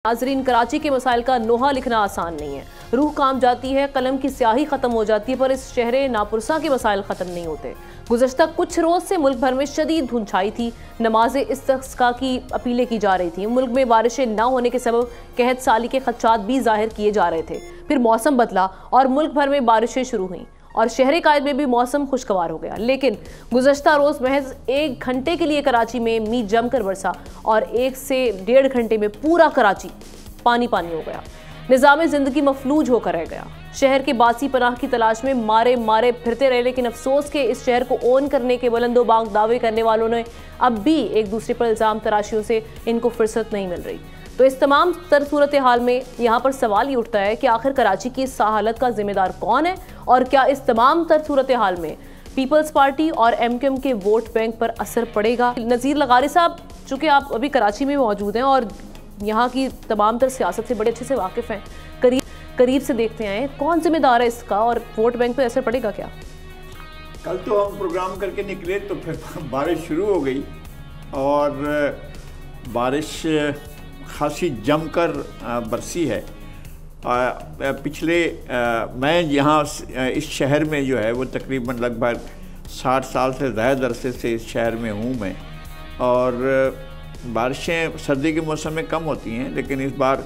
नाजरीन, कराची के मसाइल का नोहा लिखना आसान नहीं है। रूह काम जाती है, कलम की स्याही खत्म हो जाती है, पर इस शहर नापुरसा के मसाइल खत्म नहीं होते। गुज़श्ता कुछ रोज से मुल्क भर में शदीद धुंध छाई थी। नमाज़े इस्तिस्का की अपीलें की जा रही थी। मुल्क में बारिशें न होने के सबब कहत साली के खदशात भी जाहिर किए जा रहे थे। फिर मौसम बदला और मुल्क भर में बारिशें शुरू हुई और शहर कायद में भी मौसम खुशगवार हो गया। लेकिन गुज़श्ता रोज़ महज 1 घंटे के लिए कराची में मींह जमकर बरसा और 1 से 1.5 घंटे में पूरा कराची पानी पानी हो गया। निज़ाम ज़िंदगी मफलूज होकर रह गया। शहर के बासी पनाह की तलाश में मारे मारे फिरते रहे, लेकिन अफसोस के इस शहर को ओन करने के बुलंदो बाग दावे करने वालों ने अब भी एक दूसरे पर इल्ज़ाम तराशियों से इनको फुर्सत नहीं मिल रही। तो इस तमाम तर सूरत हाल में यहाँ पर सवाल ये उठता है कि आखिर कराची की इस हालत का जिम्मेदार कौन है, और क्या इस तमाम तर सूरत हाल में पीपल्स पार्टी और MQM के वोट बैंक पर असर पड़ेगा। नज़ीर लगारी साहब, चूँकि आप अभी कराची में मौजूद हैं और यहाँ की तमाम तर सियासत से बड़े अच्छे से वाकिफ़ हैं, करीब से देखते आए, कौन जिम्मेदार है इसका और वोट बैंक पर असर पड़ेगा क्या? कल तो हम प्रोग्राम करके निकले तो फिर बारिश शुरू हो गई और बारिश खासी जमकर बरसी है। मैं यहाँ इस शहर में जो है वो तकरीबन लगभग 60 साल से ज़्यादा अरसे से इस शहर में हूँ मैं, और बारिशें सर्दी के मौसम में कम होती हैं, लेकिन इस बार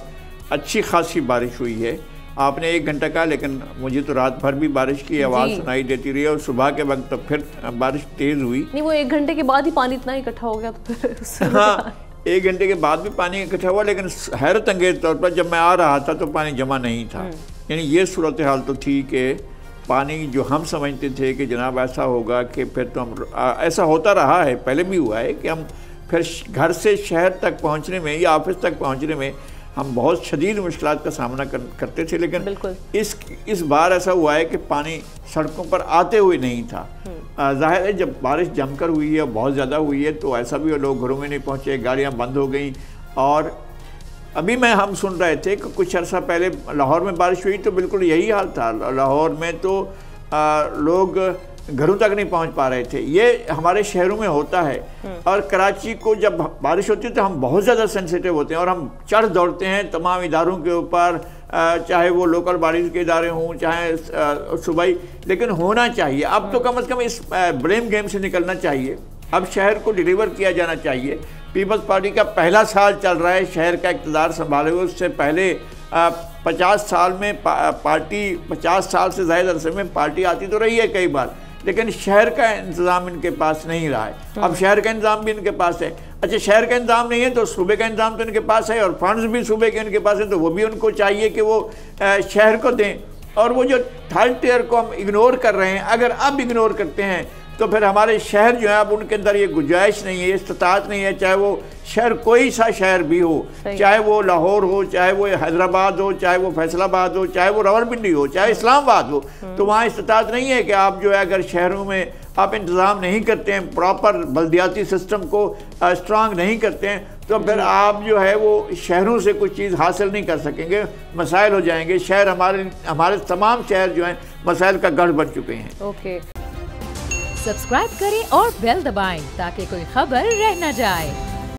अच्छी खासी बारिश हुई है। आपने 1 घंटा कहा, लेकिन मुझे तो रात भर भी बारिश की आवाज़ सुनाई देती रही और सुबह के वक्त तो फिर बारिश तेज़ हुई। नहीं, वो 1 घंटे के बाद ही पानी इतना इकट्ठा हो गया तो फिर हाँ, 1 घंटे के बाद भी पानी इकट्ठा हुआ, लेकिन हैरत अंगेज तौर पर जब मैं आ रहा था तो पानी जमा नहीं था। यानी ये सूरत हाल तो थी कि पानी जो हम समझते थे कि जनाब ऐसा होगा कि फिर तो हम ऐसा होता रहा है, पहले भी हुआ है कि हम फिर घर से शहर तक पहुंचने में या ऑफिस तक पहुंचने में हम बहुत शदीद मुश्किलात का सामना करते थे, लेकिन इस बार ऐसा हुआ है कि पानी सड़कों पर आते हुए नहीं था। जाहिर है जब बारिश जमकर हुई है, बहुत ज़्यादा हुई है, तो ऐसा भी लोग घरों में नहीं पहुँचे, गाड़ियाँ बंद हो गई। और अभी हम सुन रहे थे कि कुछ अर्सा पहले लाहौर में बारिश हुई तो बिल्कुल यही हाल था। लाहौर में तो लोग घरों तक नहीं पहुंच पा रहे थे। ये हमारे शहरों में होता है। और कराची को जब बारिश होती है तो हम बहुत ज़्यादा सेंसिटिव होते हैं और हम चढ़ दौड़ते हैं तमाम इदारों के ऊपर, चाहे वो लोकल बॉडीज़ के इदारे हों चाहे सूबाई, लेकिन होना चाहिए। अब तो कम से कम इस ब्लेम गेम से निकलना चाहिए। अब शहर को डिलीवर किया जाना चाहिए। पीपल्स पार्टी का पहला साल चल रहा है शहर का इक़्तिदार संभाले हुए। उससे पहले 50 साल में पार्टी 50 साल से ज़्यादा अरसे में पार्टी आती तो रही है कई बार, लेकिन शहर का इंतज़ाम इनके पास नहीं रहा है। अब शहर का इंतज़ाम भी इनके पास है। अच्छा, शहर का इंतज़ाम नहीं है तो सूबे का इंतज़ाम तो इनके पास है, और फंड्स भी सूबे के इनके पास है, तो वो भी उनको चाहिए कि वो शहर को दें। और वो जो थर्ड टियर को हम इग्नोर कर रहे हैं, अगर अब इग्नोर करते हैं तो फिर हमारे शहर जो है अब उनके अंदर ये गुंजाइश नहीं है, इस्तात नहीं है, चाहे वो शहर कोई सा शहर भी हो, चाहे वो लाहौर हो, चाहे वो हैदराबाद हो, चाहे वो फैसलाबाद हो, चाहे वो रावलपिंडी हो, चाहे इस्लामाबाद हो, तो वहाँ इस्तात नहीं है कि आप जो है अगर शहरों में आप इंतज़ाम नहीं करते हैं, प्रॉपर बल्दियाती सिस्टम को स्ट्रांग नहीं करते हैं, तो फिर आप जो है वो शहरों से कुछ चीज़ हासिल नहीं कर सकेंगे, मसाइल हो जाएंगे। शहर हमारे तमाम शहर जो हैं मसाइल का गढ़ बन चुके हैं। ओके, सब्सक्राइब करें और बेल दबाएं ताकि कोई खबर रह न जाए।